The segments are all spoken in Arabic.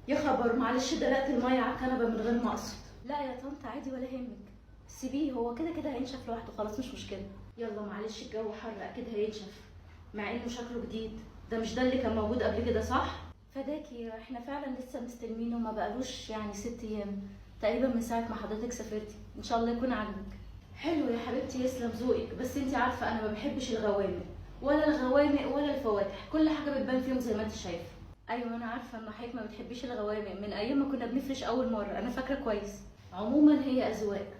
يا خبر، معلش دلقت الميه على الكنبه من غير ما اقصد. لا يا طنط عادي ولا يهمك، سيبيه هو كده كده هينشف لوحده، خلاص مش مشكله. يلا معلش الجو حر اكيد هينشف، مع انه شكله جديد. ده مش ده اللي كان موجود قبل كده صح؟ فداكي احنا فعلا لسه مستلمينه، ما بقالوش يعني 6 ايام تقريبا من ساعه ما حضرتك سافرتي. ان شاء الله يكون عاجبك. حلو يا حبيبتي، يسلم ذوقك، بس انتي عارفه انا ما بحبش الغوامق، ولا الغوامق ولا الفواتح، كل حاجه بتبان فيهم زي ما انت شايفه. ايوه انا عارفه ان حضرتك ما بتحبيش الغوامق من ايام ما كنا بنفرش اول مره، انا فاكره كويس. عموما هي اذواق.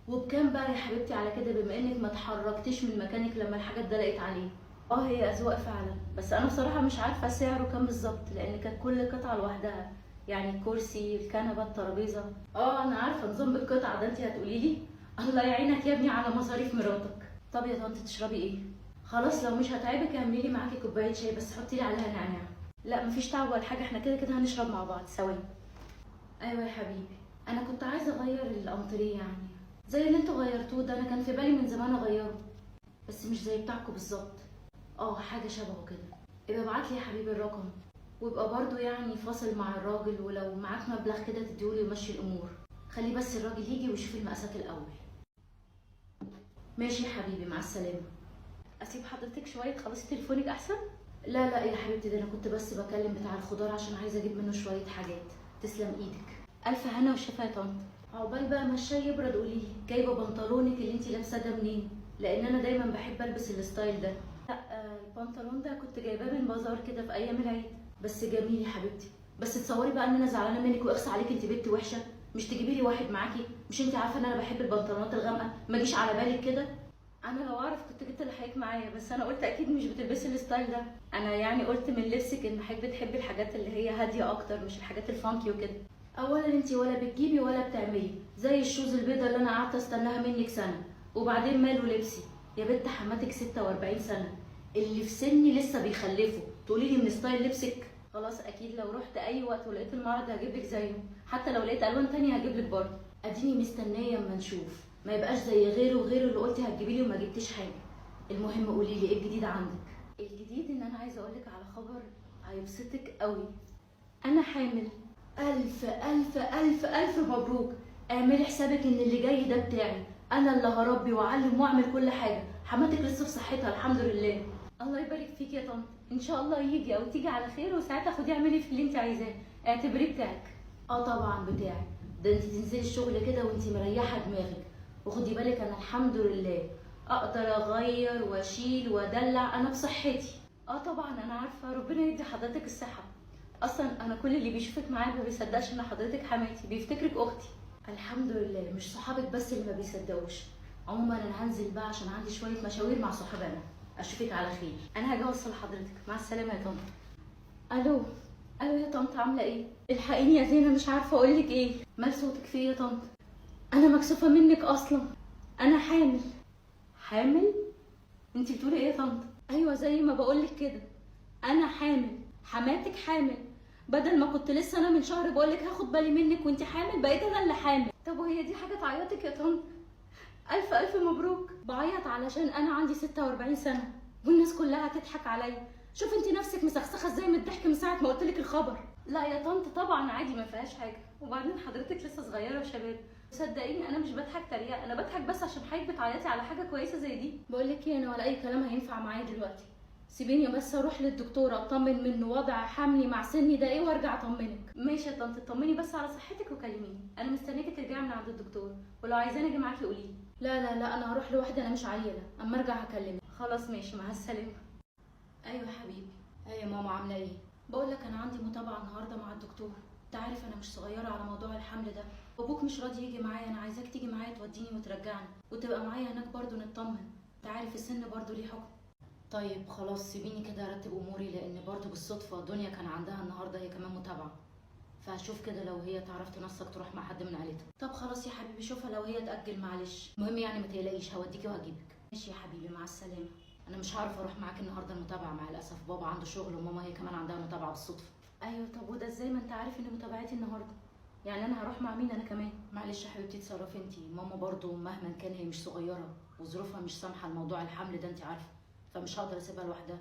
وبكام بقى يا حبيبتي على كده، بما انك ما اتحركتيش من مكانك لما الحاجات دلقت عليه؟ اه هي اذواق فعلا، بس انا بصراحه مش عارفه سعره كام بالظبط، لان كانت كل قطعه لوحدها. يعني الكرسي، الكنبه، الترابيزه. اه انا عارفه نظام بالقطعه ده، انت هتقولي لي. الله يعينك يا ابني على مصاريف مراتك. طب يا طنط تشربي ايه؟ خلاص لو مش هتعبك اعملي لي معاكي كوبايه شاي، بس حطي لي عليها نعناع. لا مفيش تعب ولا حاجه، احنا كده كده هنشرب مع بعض سوا. ايوه يا حبيبي، انا كنت عايزه اغير الانتريه يعني، زي اللي انتوا غيرتوه ده. انا كان في بالي من زمان اغيره، بس مش زي بتاعكم بالظبط. اه حاجه شبهه كده. يبقى ابعت لي يا حبيبي الرقم، ويبقى برضو يعني فاصل مع الراجل، ولو معاك مبلغ كده تديهولي يمشي الامور. خلي بس الراجل يجي ويشوف المقاسات الاول. ماشي يا حبيبي، مع السلامه. اسيب حضرتك شويه تخلصي تليفونك احسن. لا لا يا حبيبتي، ده انا كنت بس بكلم بتاع الخضار عشان عايزه اجيب منه شويه حاجات. تسلم ايدك. الف هنا وشفا يا طنط. عقبال بقى ما الشاي يبرد قوليلي جايبه بنطلونك اللي انتي لابساه ده منين، لان انا دايما بحب البس الستايل ده. لا البنطلون ده كنت جايباه من بازار كده في ايام العيد. بس جميل يا حبيبتي. بس تصوري بقى ان انا زعلانه منك واخس عليك، انت بنت وحشه. مش تجيبي لي واحد معاكي؟ مش انت عارفه ان انا بحب البنطلونات الغامقه، ما جيش على بالك كده؟ انا لو اعرف كنت جبت لحضرتك معايا، بس انا قلت اكيد مش بتلبسي الستايل ده. انا يعني قلت من لبسك ان حضرتك بتحبي الحاجات اللي هي هاديه اكتر، مش الحاجات الفانكي وكده. اولا انت ولا بتجيبي ولا بتعملي زي الشوز البيضه اللي انا قعدت استناها منك سنه. وبعدين ماله لبسي؟ يا بنت حماتك 46 سنه، اللي في سني لسه بيخلفوا، تقولي لي من ستايل لبسك؟ خلاص اكيد لو رحت اي وقت ولقيت المعرض هجيب لك زيه، حتى لو لقيت الوان تانية هجيب لك برضه. اديني مستنيه اما نشوف، ما يبقاش زي غيره وغيره اللي قلتي هتجيبي لي وما جبتيش حاجه. المهم قولي لي ايه الجديد عندك؟ الجديد ان انا عايزه اقول لك على خبر هيبسطك قوي. انا حامل. الف الف الف الف مبروك. اعملي حسابك ان اللي جاي ده بتاعي، انا اللي هربي واعلم واعمل كل حاجه. حماتك لسه في صحتها الحمد لله. الله يبارك فيك يا طنط، ان شاء الله يجي او تيجي على خير، وساعتها خدي اعملي في اللي انت عايزاه، اعتبريه بتاعك. اه طبعا بتاعي. ده انت تنزلي الشغل كده وانت مريحه دماغك، وخدي بالك انا الحمد لله اقدر اغير واشيل وادلع انا بصحتي. اه طبعا انا عارفه، ربنا يدي حضرتك الصحه. اصلا انا كل اللي بيشوفك معايا ما بيصدقش ان حضرتك حماتي، بيفتكرك اختي. الحمد لله، مش صحابك بس اللي ما بيصدقوش. عموما انا هنزل بقى عشان عندي شويه مشاوير مع صحابنا. اشوفك على خير. انا هاجي اوصل حضرتك، مع السلامه يا طنط. الو. الو يا طنط، عامله ايه؟ الحقيني يا زينه، مش عارفه اقول لك ايه. مال صوتك فيه يا طنط؟ انا مكسوفه منك اصلا. انا حامل. حامل؟ انتي بتقولي ايه يا طنط؟ ايوه زي ما بقولك كده، انا حامل. حماتك حامل. بدل ما كنت لسه انا من شهر بقولك هاخد بالي منك وانتي حامل، بقيت انا اللي حامل. طب وهي دي حاجه تعيطك يا طنط؟ الف الف مبروك. بعيط علشان انا عندي 46 سنه والناس كلها تضحك عليا. شوف انتي نفسك مسخسخه ازاي من الضحك من ساعه ما قلتلك الخبر. لا يا طنط طبعا عادي، ما فيهاش حاجه، وبعدين حضرتك لسه صغيره وشباب. صدقيني انا مش بضحك تريقه، انا بضحك بس عشان حضرتك بتعيطي على حاجه كويسه زي دي. بقول لك ايه، انا ولا اي كلام هينفع معايا دلوقتي. سيبيني بس اروح للدكتور اطمن منه وضع حملي مع سني ده ايه، وارجع اطمنك. ماشي يا طنط، اطمني بس على صحتك وكلميني، انا مستنيكي ترجعي من عند الدكتور، ولو عايزاني اجي معاكي قوليلي. لا لا لا، انا هروح لوحدي، انا مش عيله، اما ارجع هكلمك. خلاص ماشي، مع السلامه. ايوه حبيبي. ايوه يا ماما، عامله ايه؟ بقول لك انا عندي متابعه النهارده مع الدكتور. انت عارف انا مش صغيره على موضوع الحمل ده. ابوك مش راضي يجي معايا، انا عايزاك تيجي معايا توديني وترجعني، وتبقى معايا هناك برضو نطمن. انت عارف السن برضو ليه حكم. طيب خلاص سيبيني كده ارتب اموري، لان برضو بالصدفه دنيا كان عندها النهارده هي كمان متابعه. فهشوف كده لو هي تعرف تنسق تروح مع حد من عيلتها. طب خلاص يا حبيبي، شوفها لو هي تاجل معلش، المهم يعني ما تقلقيش، هوديكي وهجيبك. ماشي يا حبيبي، مع السلامه. انا مش هعرف اروح معاك النهارده المتابعه مع الاسف، بابا عنده شغل وماما هي كمان عندها متابعه بالصدفه. ايوه طب وده ازاي ما انت عارف ان متابعتي النهارده؟ يعني انا هروح مع مين انا كمان؟ معلش يا حبيبتي اتصرفي انتي، ماما برضو مهما كان هي مش صغيره، وظروفها مش سامحه لموضوع الحمل ده انت عارفه، فمش هقدر اسيبها لوحدها.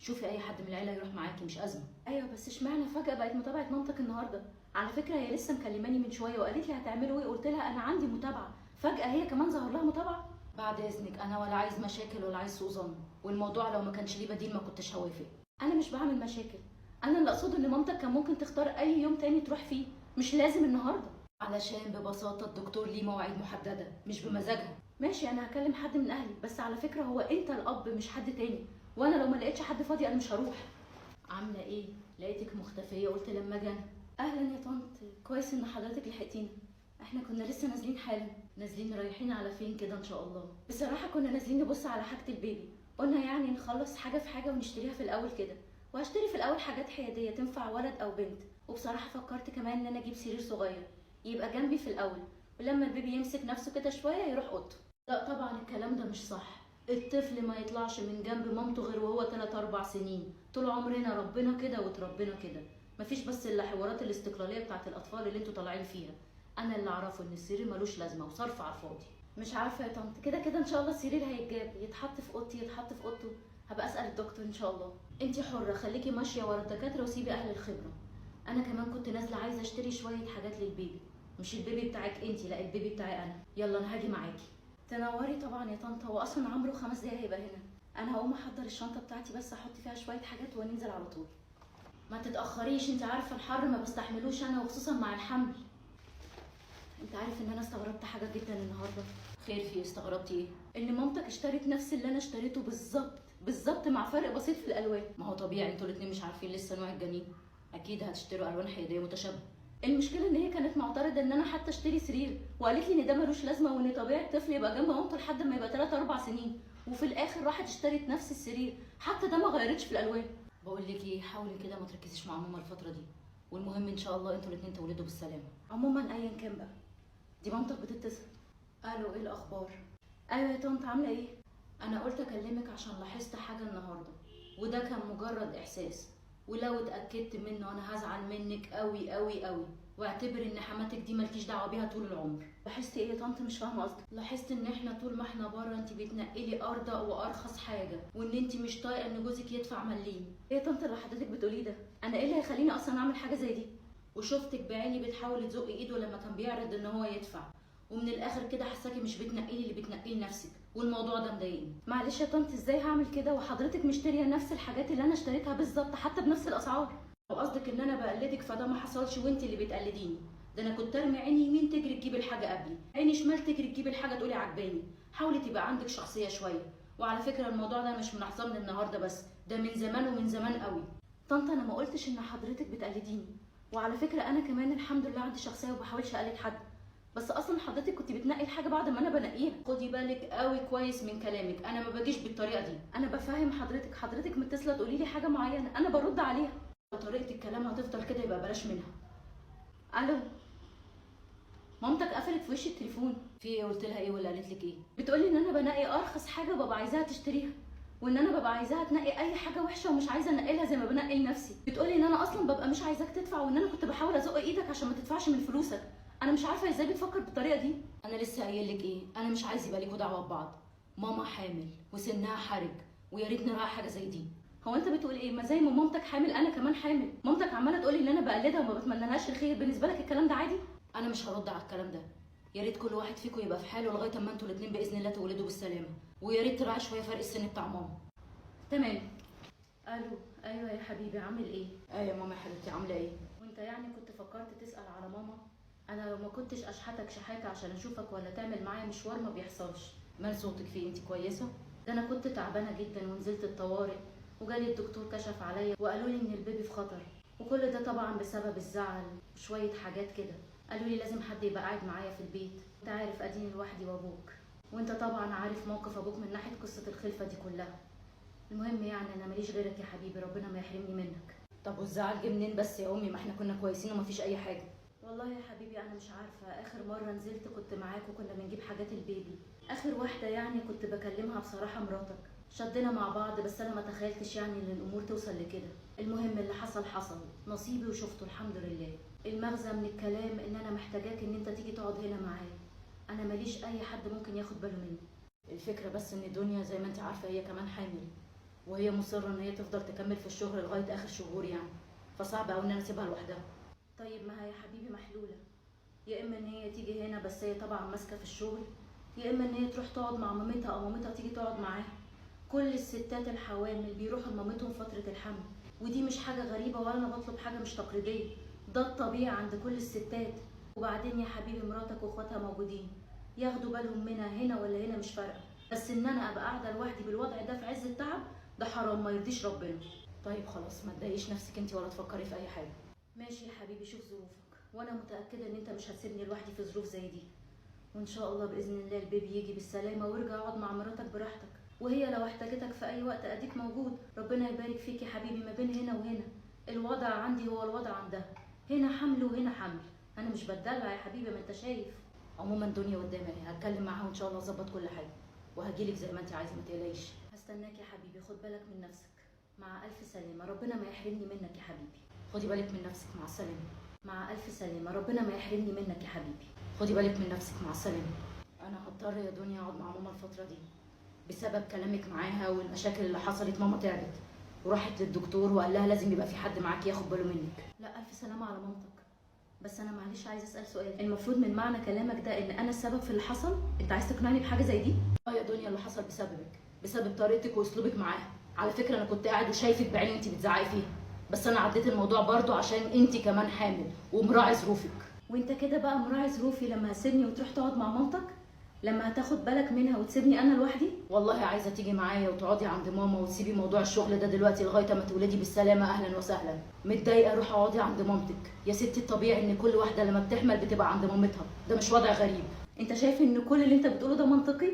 شوفي اي حد من العيله يروح معاكي، مش ازمه. ايوه بس اشمعنى فجاه بقت متابعه مامتك النهارده؟ على فكره هي لسه مكلماني من شويه وقالت لي هتعملوا ايه، قلت لها انا عندي متابعه، فجاه هي كمان ظهر لها متابعه. بعد اذنك، انا ولا عايز مشاكل ولا عايز سوء ظن، والموضوع لو ما كانش ليه بديل ما كنتش هوافق. انا مش بعمل مشاكل، انا اللي اقصده ان مامتك كان ممكن تختار اي يوم تاني تروح فيه، مش لازم النهارده. علشان ببساطه الدكتور ليه مواعيد محدده، مش بمزاجها. ماشي انا هكلم حد من اهلي، بس على فكره هو انت الاب مش حد تاني، وانا لو ما لقيتش حد فاضي انا مش هروح. عامله ايه؟ لقيتك مختفيه قلت لما اجي انا. اهلا يا طنط، كويس ان حضرتك لحقتينا. احنا كنا لسه نازلين حالا. نازلين رايحين على فين كده ان شاء الله؟ بصراحه كنا نازلين نبص على حاجه البيبي، قلنا يعني نخلص حاجه في حاجه ونشتريها في الاول كده، وهشتري في الاول حاجات حياديه تنفع ولد او بنت، وبصراحه فكرت كمان ان انا اجيب سرير صغير يبقى جنبي في الاول، ولما البيبي يمسك نفسه كده شويه يروح اوضته. لا طبعا الكلام ده مش صح، الطفل ما يطلعش من جنب مامته غير وهو 3 4 سنين، طول عمرنا ربنا كده وتربنا كده، مفيش بس الا حوارات الاستقلاليه بتاعت الاطفال اللي انتوا طالعين فيها. انا اللي اعرفه ان السرير ملوش لازمه وصرف على الفاضي. مش عارفه يا طنط، كده كده ان شاء الله السرير هيتجاب، يتحط في اوضتي يتحط في اوضته، هبقى اسال الدكتور ان شاء الله. انتي حره، خليكي ماشيه ورا الدكاتره وسيبي اهل الخبره. انا كمان كنت نازله عايزه اشتري شويه حاجات للبيبي، مش البيبي بتاعك انتي، لا البيبي بتاعي انا. يلا انا هاجي معاكي. تنوري طبعا يا طنط، هو اصلا عمره 5 دقايق هيبقى هنا. انا هقوم احضر الشنطه بتاعتي بس احط فيها شويه حاجات وننزل على طول. ما تتاخريش، انت عارفه الحر ما بستحملوش انا، وخصوصا مع الحمل. انت عارف ان انا استغربت حاجه جدا النهارده. خير في استغربتي ايه؟ ان مامتك اشترت نفس اللي انا اشتريته بالظبط بالظبط، مع فرق بسيط في الالوان. ما هو طبيعي، انتوا الاتنين مش عارفين لسه نوع الجنين، اكيد هتشتروا الوان حياديه متشابهه. المشكله ان هي كانت معترضه ان انا حتى اشتري سرير، وقالت لي ان ده ملوش لازمه، وان طبيعي الطفل يبقى جنب مامته لحد ما يبقى 3 4 سنين، وفي الاخر راحت اشترت نفس السرير، حتى ده ما غيرتش في الالوان. بقول لك ايه، حاولي كده ما تركزيش مع ماما الفتره دي، والمهم ان شاء الله انتوا الاتنين تولدوا بالسلامه. عموما ايا كان بقى، دي مامتك بتتصل. الو، ايه الاخبار؟ ايوه يا طنط، عامله ايه؟ انا قلت اكلمك عشان لاحظت حاجه النهارده، وده كان مجرد احساس، ولو اتاكدت منه انا هزعل منك قوي قوي قوي، واعتبر ان حماتك دي مالكيش دعوه بيها طول العمر. لاحظت ايه يا طنط؟ مش فاهمه قصدك. لاحظت ان احنا طول ما احنا بره انت بتنقلي ارضى وارخص حاجه، وان انت مش طايقه ان جوزك يدفع مليم. ايه يا طنط اللي حضرتك بتقوليه ده؟ انا ايه اللي هيخليني اصلا اعمل حاجه زي دي؟ وشفتك بعيني بتحاول تزق ايده لما كان بيعرض ان هو يدفع، ومن الاخر كده حساكي مش بتنقلي اللي بتنقلي لنفسك، والموضوع ده مضايقني. معلش يا طنط، ازاي هعمل كده وحضرتك مشتريه نفس الحاجات اللي انا اشتريتها بالظبط، حتى بنفس الاسعار؟ لو قصدك ان انا بقلدك فده ما حصلش، وانت اللي بتقلديني. ده انا كنت ارمي عيني يمين تجري تجيب الحاجه قبلي، عيني شمال تجري تجيب الحاجه تقولي عجباني. حاولي تبقى عندك شخصيه شويه. وعلى فكره الموضوع ده مش ملاحظاه من النهارده بس، ده من زمان ومن زمان قوي. طنط انا ما قلتش ان حضرتك بتقلديني، وعلى فكره انا كمان الحمد لله عندي شخصيه وبحاولش اقلد حد، بس اصلا حضرتك كنت بتنقي الحاجه بعد ما انا بنقيها. خدي بالك قوي كويس من كلامك، انا ما باجيش بالطريقه دي. انا بفهم حضرتك متصله تقولي لي حاجه معينه انا برد عليها، لو طريقه الكلام هتفضل كده يبقى بلاش منها. الو، مامتك قفلت في وش التليفون. في ايه؟ قلت لها ايه ولا قالت لك ايه؟ بتقولي ان انا بنقي ارخص حاجه وببقى عايزاها تشتريها، وان انا ببقى عايزاها تنقي اي حاجه وحشه ومش عايزه انقلها زي ما بنقي لنفسي. بتقولي ان انا اصلا ببقى مش عايزاك تدفع، وان انا كنت بحاول ازق ايدك عشان ما تدفعش من فلوسك. انا مش عارفه ازاي بتفكر بالطريقه دي. انا لسه قايل لك ايه، انا مش عايز يبقى ليكوا دعوه ببعض. ماما حامل وسنها حرج، ويا ريت نراعي حاجه زي دي. هو انت بتقول ايه؟ ما زي ما مامتك حامل انا كمان حامل. مامتك عماله تقولي ان انا بقلدها وما بتمنالهاش الخير، بالنسبه لك الكلام ده عادي؟ انا مش هرد على الكلام ده. يا ريت كل واحد فيكم يبقى في حاله لغايه اما انتوا الاثنين باذن الله تولدوا بالسلامه، ويا ريت تراعي شويه فرق السن بتاع ماما. تمام. الو، ايوه يا حبيبي، عامل ايه؟ ايه يا ماما يا حبيبتي، عامله ايه؟ وانت يعني كنت فكرت تسال على ماما؟ انا لو ما كنتش اشحتك شحاته عشان اشوفك ولا تعمل معايا مشوار ما بيحصلش. مال صوتك فيه؟ انت كويسه؟ ده انا كنت تعبانه جدا ونزلت الطوارئ، وجالي الدكتور كشف عليا وقالوا لي ان البيبي في خطر، وكل ده طبعا بسبب الزعل وشويه حاجات كده. قالوا لي لازم حد يبقى قاعد معايا في البيت، انت عارف اديني لوحدي وابوك، وانت طبعا عارف موقف ابوك من ناحيه قصه الخلفه دي كلها. المهم يعني انا ماليش غيرك يا حبيبي، ربنا ما يحرمني منك. طب والزعل جه منين بس يا امي؟ ما احنا كنا كويسين ومفيش اي حاجه. والله يا حبيبي انا مش عارفه، اخر مره نزلت كنت معاك وكنا بنجيب حاجات البيبي، اخر واحده يعني كنت بكلمها بصراحه مراتك، شدنا مع بعض، بس انا ما تخيلتش يعني ان الامور توصل لكده. المهم اللي حصل حصل، نصيبي وشفته الحمد لله. المغزى من الكلام ان انا محتاجاك ان انت تيجي تقعد هنا معايا، انا ماليش اي حد ممكن ياخد باله مني. الفكره بس ان دنيا زي ما انت عارفه هي كمان حامل، وهي مصره ان هي تفضل تكمل في الشغل لغايه اخر شهور يعني، فصعب قوي ان انا اسيبها لوحدها. طيب ما هي يا حبيبي محلوله، يا اما ان هي تيجي هنا بس هي طبعا ماسكه في الشغل، يا اما ان هي تروح تقعد مع مامتها او مامتها تيجي تقعد معاها. كل الستات الحوامل بيروحوا لمامتهم فتره الحمل، ودي مش حاجه غريبه ولا انا بطلب حاجه مش تقليديه، ده الطبيعي عند كل الستات. وبعدين يا حبيبي مراتك واخواتها موجودين، ياخدوا بالهم منها هنا ولا هنا مش فارقه، بس ان انا ابقى قاعده لوحدي بالوضع ده في عز التعب ده حرام ما يرضيش ربنا. طيب خلاص ما تضايقيش نفسك انت ولا تفكري في اي حاجه. ماشي يا حبيبي شوف ظروفك، وانا متاكده ان انت مش هتسيبني لوحدي في ظروف زي دي، وان شاء الله باذن الله البيبي يجي بالسلامه وارجع اقعد مع مراتك براحتك، وهي لو احتاجتك في اي وقت اديك موجود. ربنا يبارك فيك يا حبيبي ما بين هنا وهنا، الوضع عندي هو الوضع عندها، هنا حمل وهنا حمل، انا مش بتدلع يا حبيبي ما انت شايف. عموما دنيا قدامي اهي، هتكلم معاها وان شاء الله اظبط كل حاجه، وهجيلك زي ما انت عايزه ما تقلقيش. هستناك يا حبيبي، خد بالك من نفسك. مع الف سلامه، ربنا ما يحرمني منك يا حبيبي. خدي بالك من نفسك، مع السلامه. مع الف سلامه، ربنا ما يحرمني منك يا حبيبي. خدي بالك من نفسك، مع السلامه. انا هضطر يا دنيا اقعد مع ماما الفتره دي بسبب كلامك معاها والمشاكل اللي حصلت. ماما تعبت وراحت للدكتور وقال لها لازم يبقى في حد معاكي ياخد باله منك. لا الف سلامه على مامتك. بس انا معلش عايزه اسال سؤال، المفروض من معنى كلامك ده ان انا السبب في اللي حصل؟ انت عايز تقنعني بحاجه زي دي؟ اه يا دنيا اللي حصل بسببك، بسبب طريقتك واسلوبك معاها. على فكره انا كنت قاعد وشايفك بعيني وانت بتزعقي فيها، بس انا عديت الموضوع برضو عشان انت كمان حامل ومراعي ظروفك. وانت كده بقى مراعي ظروفي لما هتسيبني وتروح تقعد مع مامتك؟ لما هتاخد بالك منها وتسيبني انا لوحدي؟ والله عايزه تيجي معايا وتقعدي عند ماما وتسيبي موضوع الشغل ده دلوقتي لغايه ما تولدي بالسلامه، اهلا وسهلا. متضايقه روحي اقعدي عند مامتك يا ستي، الطبيعي ان كل واحده لما بتحمل بتبقى عند مامتها، ده مش وضع غريب. انت شايف ان كل اللي انت بتقوله ده منطقي؟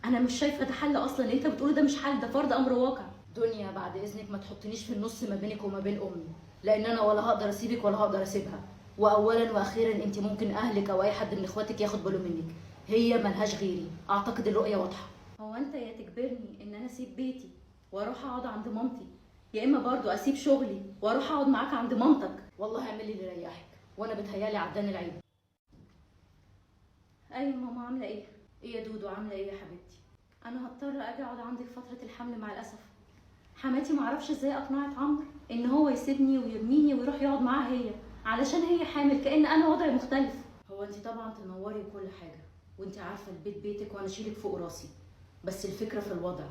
انا مش شايفه ده حل اصلا، اللي انت بتقوله ده مش حل، ده فرض امر واقع. دنيا بعد اذنك ما تحطنيش في النص ما بينك وما بين امي، لان انا ولا هقدر اسيبك ولا هقدر اسيبها. واولا واخيرا انت ممكن اهلك او اي حد من اخواتك ياخد باله منك، هي ملهاش غيري. اعتقد الرؤيه واضحه. هو انت يا تجبرني ان انا اسيب بيتي واروح اقعد عند مامتي، يا اما برضو اسيب شغلي واروح اقعد معاك عند مامتك. والله اعملي اللي يريحك، وانا بتهيالي عداني العيب. ايوه ماما عامله ايه؟ ايه يا دودو عامله ايه يا حبيبتي؟ انا هضطر اجي اقعد عندك فتره الحمل مع الاسف. حماتي معرفش ازاي اقنعت عمرو ان هو يسيبني ويرميني ويروح يقعد معاها هي، علشان هي حامل، كأن انا وضعي مختلف. هو انت طبعا تنوري وكل حاجه، وانت عارفه البيت بيتك وانا اشيلك فوق راسي، بس الفكره في الوضع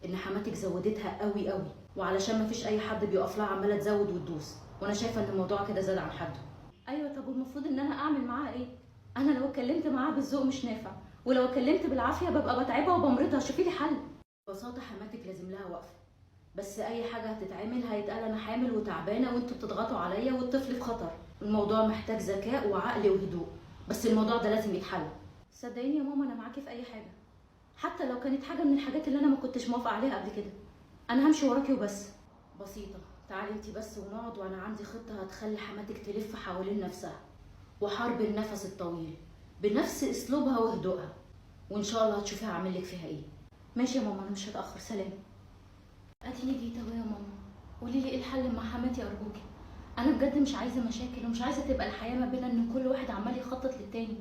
ان حماتك زودتها قوي قوي، وعلشان ما فيش اي حد بيقف لها عماله تزود وتدوس، وانا شايفه ان الموضوع كده زاد عن حده. ايوه طب والمفروض ان انا اعمل معاها ايه؟ انا لو اتكلمت معاها بالذوق مش نافع، ولو اتكلمت بالعافيه ببقى بتعبها وبمرضها، شوفي لي حل. ببساطه حماتك لازم لها وقفه، بس اي حاجه هتتعمل هيتقال انا حامل وتعبانه وانتوا بتضغطوا عليا والطفل في خطر. الموضوع محتاج ذكاء وعقل وهدوء، بس الموضوع ده لازم يتحل. صدقيني يا ماما انا معاكي في اي حاجه، حتى لو كانت حاجه من الحاجات اللي انا ما كنتش موافقه عليها قبل كده، انا همشي وراكي وبس. بسيطه، تعالي انتي بس ونقعد، وانا عندي خطه هتخلي حماتك تلف حوالين نفسها، وحرب النفس الطويل بنفس اسلوبها وهدوءها، وان شاء الله هتشوفي هعمل لك فيها ايه. ماشي يا ماما انا مش هتاخر، سلام. اديني جيت اهو يا ماما، قولي لي ايه الحل مع حماتي ارجوكي، انا بجد مش عايزه مشاكل ومش عايزه تبقى الحياه ما بينا ان كل واحد عمال يخطط للتاني،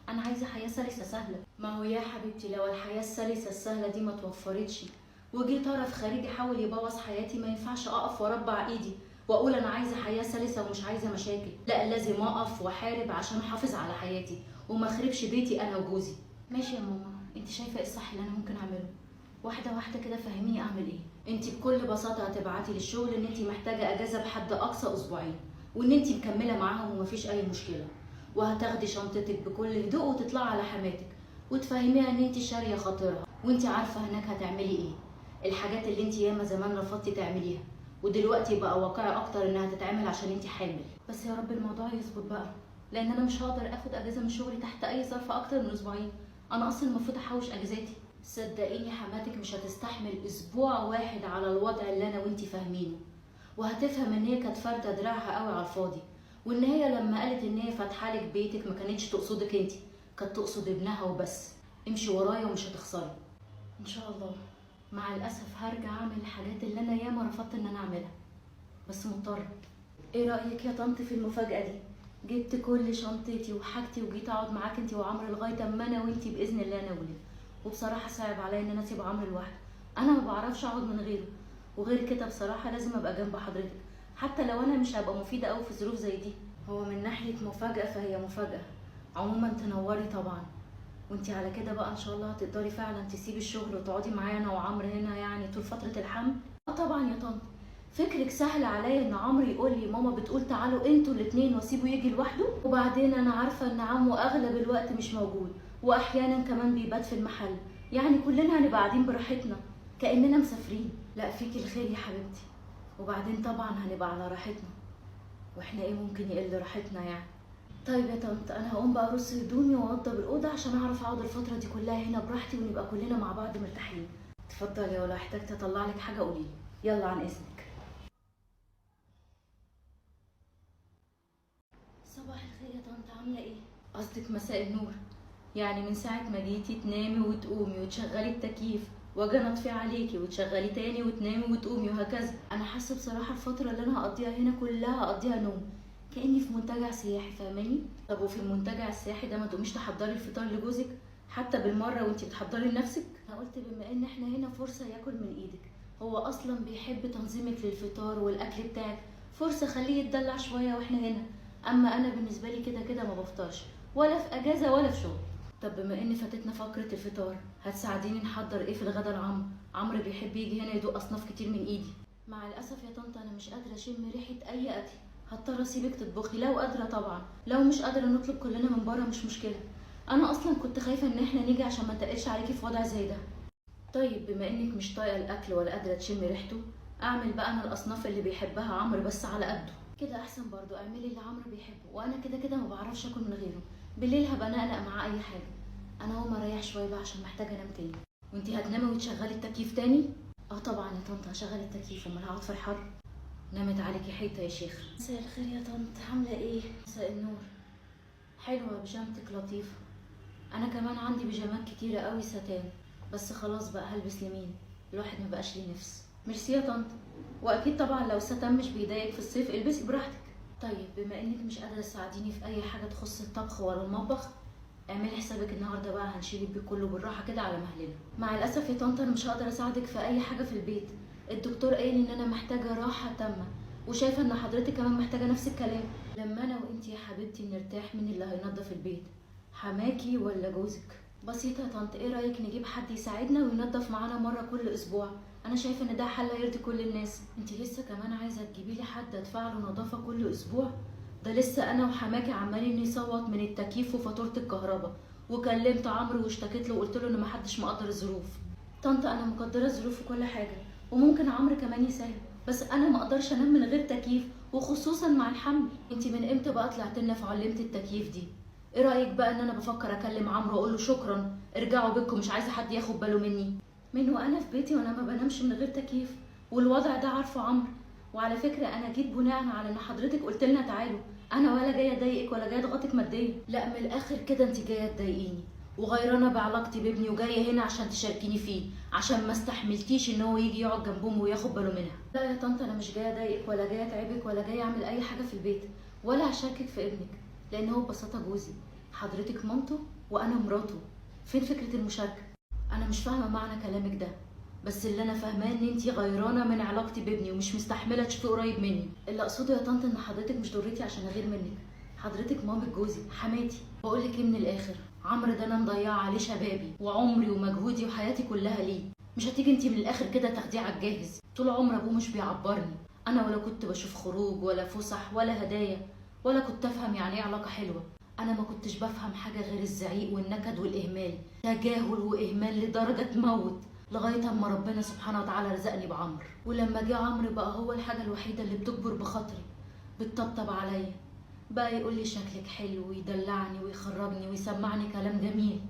انا عايزه حياه سلسه سهله. ما هو يا حبيبتي لو الحياه السلسه السهله دي ما توفرتش وجي طرف خارجي حاول يبوظ حياتي، ما ينفعش اقف واربع ايدي واقول انا عايزه حياه سلسه ومش عايزه مشاكل، لا لازم اقف واحارب عشان احافظ على حياتي وما اخربش بيتي انا وجوزي. ماشي يا ماما، انت شايفه ايه الصح اللي انا ممكن اعمله؟ واحده واحده كده فهميني اعمل ايه. انت بكل بساطه هتبعتي للشغل ان انت محتاجه اجازه بحد اقصى اسبوعين، وان انت مكمله معاهم ومفيش اي مشكله، وهتاخدي شنطتك بكل هدوء وتطلعي على حماتك وتفهميها ان انت شاريه خاطرها، وانت عارفه هناك هتعملي ايه، الحاجات اللي انت ياما زمان رفضتي تعمليها ودلوقتي بقى واقعي اكتر انها تتعمل عشان انت حامل. بس يا رب الموضوع يظبط بقى، لان انا مش هقدر اخد اجازه من شغلي تحت اي ظرف اكتر من اسبوعين، انا اصلا المفروض احوش اجازاتي. صدقيني حماتك مش هتستحمل اسبوع واحد على الوضع اللي انا وانتي فاهمينه، وهتفهم ان هي كانت فارده دراعها قوي على الفاضي، وان هي لما قالت ان هي فاتحه لك بيتك ما كانتش تقصدك انتي، كانت تقصد ابنها وبس. امشي ورايا ومش هتخسري ان شاء الله. مع الاسف هرجع اعمل الحاجات اللي انا ياما رفضت ان انا اعملها، بس مضطره. ايه رايك يا طنط في المفاجاه دي؟ جبت كل شنطتي وحاجتي وجيت اقعد معاك انتي وعمرو لغايه اما انا وانتي باذن الله نولد، وبصراحه صعب عليا ان انا اسيب عمرو لوحده، انا ما بعرفش اقعد من غيره، وغير كده بصراحه لازم ابقى جنب حضرتك، حتى لو انا مش هبقى مفيده قوي في ظروف زي دي. هو من ناحيه مفاجاه فهي مفاجاه. عموما تنوري طبعا. وانتي على كده بقى ان شاء الله هتقدري فعلا تسيبي الشغل وتقعدي معايا انا وعمرو هنا يعني طول فتره الحمل؟ اه طبعا يا طنط. فكرك سهل عليا ان عمرو يقول لي ماما بتقول تعالوا انتوا الاتنين واسيبه يجي لوحده، وبعدين انا عارفه ان عمو اغلب الوقت مش موجود، واحيانا كمان بيبات في المحل، يعني كلنا هنبقى قاعدين براحتنا كاننا مسافرين. لا فيكي الخير يا حبيبتي. وبعدين طبعا هنبقى على راحتنا، واحنا ايه ممكن يقل راحتنا يعني. طيب يا طنط انا هقوم بقى ارص هدومي واوضب الاوضه عشان اعرف اقعد الفتره دي كلها هنا براحتي ونبقى كلنا مع بعض مرتاحين. اتفضلي، ولو احتجت اطلع لك حاجه قوليلي. يلا عن اذنك. صباح الخير يا طنط، عامله ايه؟ قصدك مساء النور. يعني من ساعه ما جيتي تنامي وتقومي وتشغلي التكييف واجي انا اطفي عليكي وتشغلي تاني وتنامي وتقومي وهكذا. انا حاسه بصراحه الفتره اللي انا هقضيها هنا كلها هقضيها نوم، كاني في منتجع سياحي، فاهماني؟ طب وفي المنتجع السياحي ده ما تقوميش تحضري الفطار لجوزك حتى بالمره وانتي بتحضري لنفسك؟ انا قلت بما ان احنا هنا فرصه ياكل من ايدك، هو اصلا بيحب تنظيمك للفطار والاكل بتاعك، فرصه خليه يتدلع شويه واحنا هنا. اما انا بالنسبه لي كده كده ما بفطرش، ولا في اجازه ولا في شغل. طب بما ان فاتتنا فقره الفطار، هتساعديني نحضر ايه في الغدا لعمرو؟ عمرو بيحب يجي هنا يدوق اصناف كتير من ايدي. مع الاسف يا طنط انا مش قادره اشم ريحه اي اكل، هضطر اسيبك تطبخي لو قادره طبعا، لو مش قادره نطلب كلنا من بره مش مشكله. انا اصلا كنت خايفه ان احنا نيجي عشان ما نتقلش عليكي في وضع زي ده. طيب بما انك مش طايقه الاكل ولا قادره تشمي ريحته، اعمل بقى انا الاصناف اللي بيحبها عمرو بس على قده كده احسن. برضو اعملي اللي عمرو بيحبه، وانا كده كده ما بعرفش اكل من غيره. بالليل هبقى نقنق معاه اي حاجه. انا هقوم اريح شويه بقى عشان محتاجه انام تاني. وانتي هتنامي وتشغلي التكييف تاني؟ اه طبعا يا طنط هشغل التكييف، امال هقعد في الحر؟ نامت عليكي حيطه يا شيخ. مساء الخير يا طنط، عامله ايه؟ مساء النور. حلوه بيجامتك لطيفه. انا كمان عندي بيجامات كتيره قوي ستان، بس خلاص بقى هلبس لمين؟ الواحد ما بقاش ليه نفس. ميرسي يا طنط. واكيد طبعا لو الستان مش بيضايقك في الصيف البسي براحتك. طيب بما انك مش قادره تساعديني في اي حاجه تخص الطبخ ولا المطبخ، اعملي حسابك النهارده بقى هنشيل البيت كله بالراحه كده على مهلنا. مع الاسف يا طنط انا مش هقدر اساعدك في اي حاجه في البيت، الدكتور قال ان انا محتاجه راحه تامه، وشايفه ان حضرتك كمان محتاجه نفس الكلام. لما انا وانتي يا حبيبتي نرتاح مين اللي هينظف البيت؟ حماكي ولا جوزك؟ بسيطه يا طنط، ايه رايك نجيب حد يساعدنا وينظف معانا مره كل اسبوع؟ انا شايفه ان ده حل يرضي كل الناس. انتي لسه كمان عايزه تجيبي لي حد ادفع له نظافه كل اسبوع؟ ده لسه انا وحماكي عمالين نصوت من التكييف وفاتوره الكهرباء، وكلمت عمرو واشتكيت له وقلت له ان محدش مقدر الظروف. طنط انا مقدره الظروف وكل حاجه، وممكن عمرو كمان يساهم، بس انا ما اقدرش انام من غير تكييف، وخصوصا مع الحمل. انتي من امتى بقى طلعت لنا في علمه التكييف دي؟ ايه رايك بقى ان انا بفكر اكلم عمرو واقول له شكرا ارجعوا بيتكم، مش عايزه حد ياخد باله مني. من وانا في بيتي وانا ما بنامش من غير تكييف، والوضع ده عارفه عمرو. وعلى فكره انا جيت بناء على ان حضرتك قلت لنا تعالوا، انا ولا جايه اضايقك ولا جايه اضغطك ماديا. لا من الاخر كده انت جايه تضايقيني، وغيرانه بعلاقتي بابني وجايه هنا عشان تشاركيني فيه، عشان ما استحملتيش ان هو يجي يقعد جنب امه وياخد باله منها. لا يا طنط انا مش جايه اضايقك ولا جايه اتعبك ولا جايه اعمل اي حاجه في البيت، ولا هشاركك في ابنك، لان هو ببساطه جوزي، حضرتك مامته وانا مراته. فين فكره المشاركه؟ انا مش فاهمه معنى كلامك ده، بس اللي انا فاهماه ان انتي غيرانه من علاقتي بابني ومش مستحمله تشوفيه قريب مني. اللي اقصده يا طنط ان حضرتك مش ضريتي عشان اغير منك، حضرتك مامة جوزي حماتي. بقول لك ايه من الاخر، عمرو ده انا مضيعه عليه شبابي وعمري ومجهودي وحياتي كلها ليه. مش هتيجي انتي من الاخر كده تاخديه على الجاهز؟ طول عمر ابوه مش بيعبرني، انا ولا كنت بشوف خروج ولا فسح ولا هدايا، ولا كنت افهم يعني ايه علاقه حلوه. انا ما كنتش بفهم حاجه غير الزعيق والنكد والاهمال، تجاهل واهمال لدرجه تموت، لغايه اما ربنا سبحانه وتعالى رزقني بعمرو. ولما جه عمرو بقى هو الحاجه الوحيده اللي بتجبر بخاطري، بتطبطب عليا، بقى يقول لي شكلك حلو ويدلعني ويخرجني ويسمعني كلام جميل،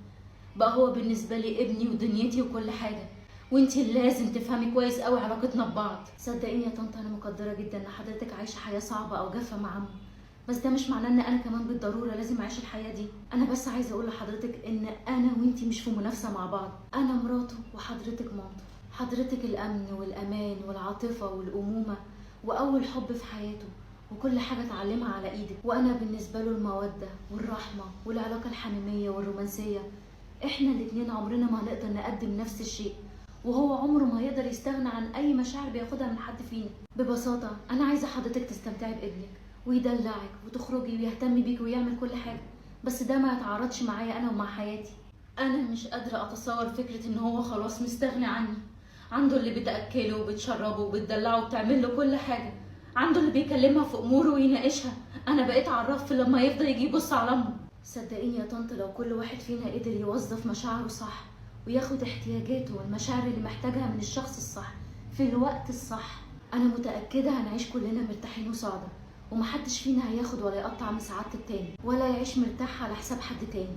بقى هو بالنسبه لي ابني ودنيتي وكل حاجه. وانتي اللي لازم تفهمي كويس قوي علاقتنا ببعض. صدقيني يا طنط انا مقدره جدا ان حضرتك عايشه حياه صعبه او جافه مع عمرو، بس ده مش معناه ان انا كمان بالضروره لازم اعيش الحياه دي. انا بس عايزه اقول لحضرتك ان انا وانتي مش في منافسه مع بعض، انا مراته وحضرتك مامته، حضرتك الامن والامان والعاطفه والامومه واول حب في حياته وكل حاجه اتعلمها على ايدك، وانا بالنسبه له الموده والرحمه والعلاقه الحميميه والرومانسيه. احنا الاتنين عمرنا ما هنقدر نقدم نفس الشيء، وهو عمره ما هيقدر يستغنى عن اي مشاعر بياخدها من حد فينا. ببساطه انا عايزه حضرتك تستمتعي بابنك ويدلعك وتخرجي ويهتم بيك ويعمل كل حاجه، بس ده ما يتعارضش معايا انا ومع حياتي. انا مش قادره اتصور فكره ان هو خلاص مستغني عني. عنده اللي بتاكله وبتشربه وبتدلعه وبتعمل له كل حاجه، عنده اللي بيكلمها في اموره ويناقشها. انا بقيت على الرف لما يفضل يجي يبص على امه. صدقيني يا طنط لو كل واحد فينا قدر يوظف مشاعره صح وياخد احتياجاته والمشاعر اللي محتاجها من الشخص الصح في الوقت الصح، انا متاكده هنعيش كلنا مرتاحين وسعداء، ومحدش فينا هياخد ولا يقطع من سعاده التاني ولا يعيش مرتاح على حساب حد تاني.